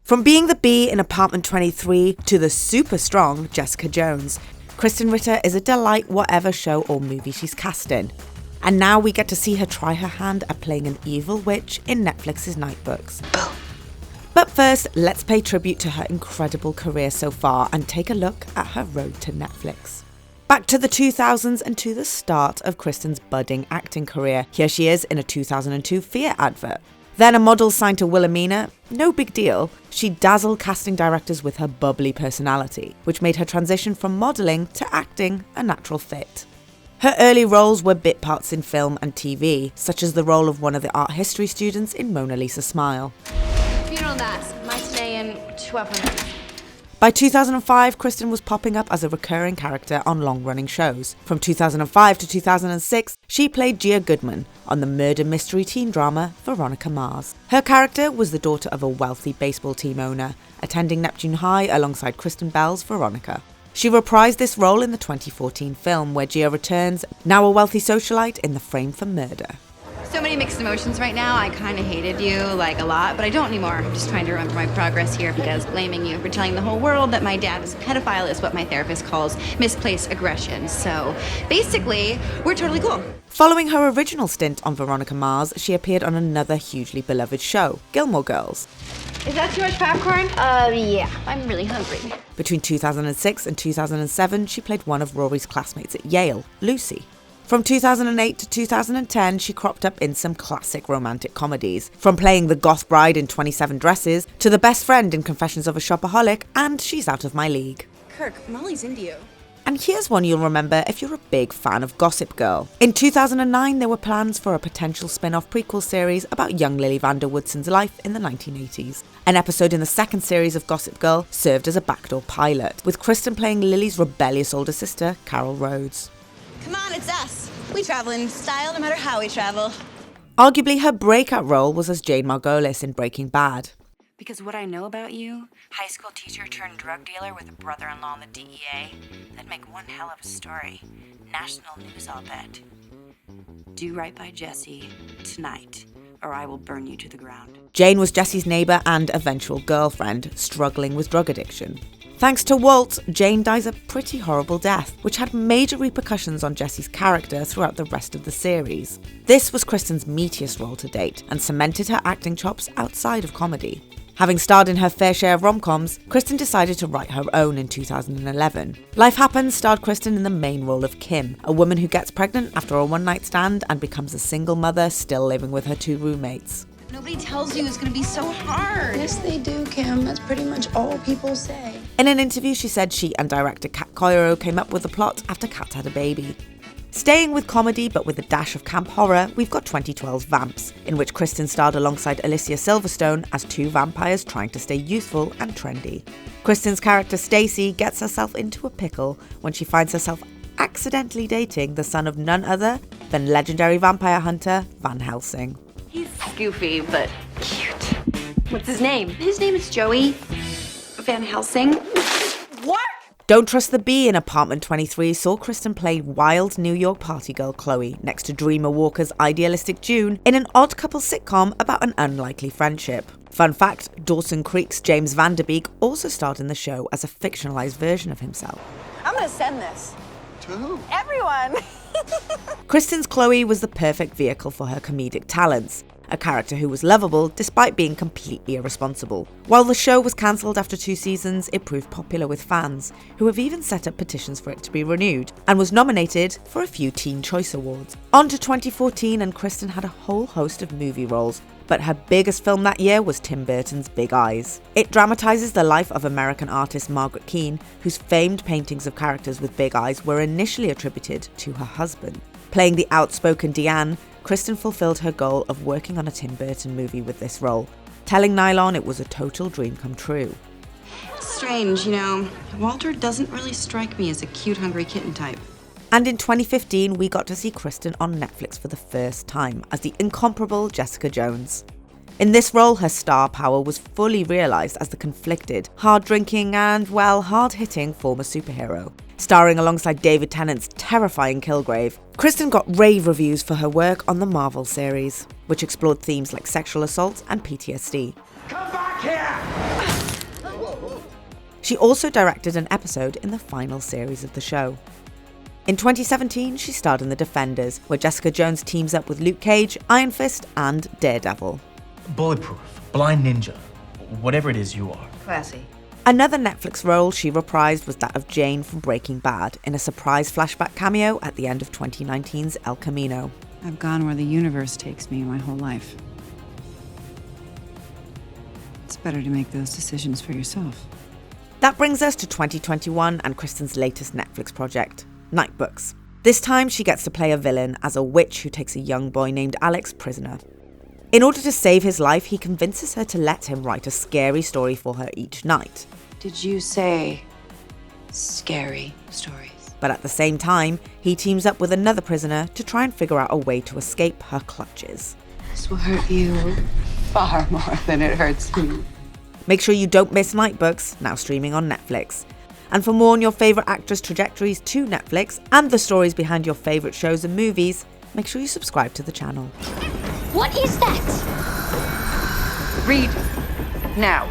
From being the bee in Apartment 23 to the super strong Jessica Jones, Krysten Ritter is a delight whatever show or movie she's cast in. And now we get to see her try her hand at playing an evil witch in Netflix's Nightbooks. But first, let's pay tribute to her incredible career so far and take a look at her road to Netflix. Back to the 2000s and to the start of Krysten's budding acting career. Here she is in a 2002 Fiat advert. Then a model signed to Wilhelmina, no big deal. She dazzled casting directors with her bubbly personality, which made her transition from modelling to acting a natural fit. Her early roles were bit parts in film and TV, such as the role of one of the art history students in Mona Lisa Smile. Funeral mass, matinee in 12 minutes. By 2005, Krysten was popping up as a recurring character on long-running shows. From 2005 to 2006, she played Gia Goodman on the murder mystery teen drama Veronica Mars. Her character was the daughter of a wealthy baseball team owner, attending Neptune High alongside Kristen Bell's Veronica. She reprised this role in the 2014 film, where Gia returns, now a wealthy socialite in the frame for murder. So many mixed emotions right now. I kind of hated you, a lot, but I don't anymore. I'm just trying to remember my progress here because blaming you for telling the whole world that my dad is a pedophile is what my therapist calls misplaced aggression. So basically, we're totally cool. Following her original stint on Veronica Mars, she appeared on another hugely beloved show, Gilmore Girls. Is that too much popcorn? Yeah. I'm really hungry. Between 2006 and 2007, she played one of Rory's classmates at Yale, Lucy. From 2008 to 2010, she cropped up in some classic romantic comedies, from playing the goth bride in 27 Dresses to the best friend in Confessions of a Shopaholic and She's Out of My League. Kirk, Molly's into you. And here's one you'll remember if you're a big fan of Gossip Girl. In 2009, there were plans for a potential spin-off prequel series about young Lily Vander Woodson's life in the 1980s. An episode in the second series of Gossip Girl served as a backdoor pilot, with Krysten playing Lily's rebellious older sister, Carol Rhodes. Come on, it's us. We travel in style no matter how we travel. Arguably, her breakout role was as Jane Margolis in Breaking Bad. Because what I know about you, high school teacher turned drug dealer with a brother-in-law in the DEA, that'd make one hell of a story. National news, I'll bet. Do right by Jesse tonight, or I will burn you to the ground. Jane was Jesse's neighbour and eventual girlfriend, struggling with drug addiction. Thanks to Walt, Jane dies a pretty horrible death, which had major repercussions on Jesse's character throughout the rest of the series. This was Krysten's meatiest role to date, and cemented her acting chops outside of comedy. Having starred in her fair share of rom-coms, Krysten decided to write her own in 2011. Life Happens starred Krysten in the main role of Kim, a woman who gets pregnant after a one-night stand and becomes a single mother still living with her two roommates. Nobody tells you it's going to be so hard. Yes, they do, Kim. That's pretty much all people say. In an interview, she said she and director Kat Coiro came up with the plot after Kat had a baby. Staying with comedy but with a dash of camp horror, we've got 2012's Vamps, in which Krysten starred alongside Alicia Silverstone as two vampires trying to stay youthful and trendy. Krysten's character Stacy gets herself into a pickle when she finds herself accidentally dating the son of none other than legendary vampire hunter Van Helsing. He's goofy, but cute. What's his name? His name is Joey Van Helsing. What? Don't Trust the Bee in Apartment 23 saw Krysten play wild New York party girl Chloe next to Dreamer Walker's idealistic June in an odd couple sitcom about an unlikely friendship. Fun fact, Dawson Creek's James Van Der Beek also starred in the show as a fictionalized version of himself. I'm going to send this. To who? Everyone. Krysten's Chloe was the perfect vehicle for her comedic talents, a character who was lovable despite being completely irresponsible. While the show was cancelled after 2 seasons, it proved popular with fans, who have even set up petitions for it to be renewed, and was nominated for a few Teen Choice Awards. On to 2014, and Krysten had a whole host of movie roles, but her biggest film that year was Tim Burton's Big Eyes. It dramatises the life of American artist Margaret Keane, whose famed paintings of characters with big eyes were initially attributed to her husband. Playing the outspoken Deanne, Krysten fulfilled her goal of working on a Tim Burton movie with this role, telling Nylon it was a total dream come true. Strange, you know, Walter doesn't really strike me as a cute, hungry kitten type. And in 2015, we got to see Krysten on Netflix for the first time as the incomparable Jessica Jones. In this role, her star power was fully realised as the conflicted, hard-drinking and, well, hard-hitting former superhero. Starring alongside David Tennant's terrifying Kilgrave, Krysten got rave reviews for her work on the Marvel series, which explored themes like sexual assault and PTSD. Come back here! She also directed an episode in the final series of the show. In 2017, she starred in The Defenders, where Jessica Jones teams up with Luke Cage, Iron Fist, and Daredevil. Bulletproof, blind ninja, whatever it is you are. Classy. Another Netflix role she reprised was that of Jane from Breaking Bad in a surprise flashback cameo at the end of 2019's El Camino. I've gone where the universe takes me my whole life. It's better to make those decisions for yourself. That brings us to 2021 and Kristen's latest Netflix project, Night Books. This time she gets to play a villain as a witch who takes a young boy named Alex prisoner. In order to save his life, he convinces her to let him write a scary story for her each night. Did you say scary stories? But at the same time, he teams up with another prisoner to try and figure out a way to escape her clutches. This will hurt you far more than it hurts me. Make sure you don't miss Night Books, now streaming on Netflix. And for more on your favourite actors' trajectories to Netflix and the stories behind your favourite shows and movies, make sure you subscribe to the channel. What is that? Read now.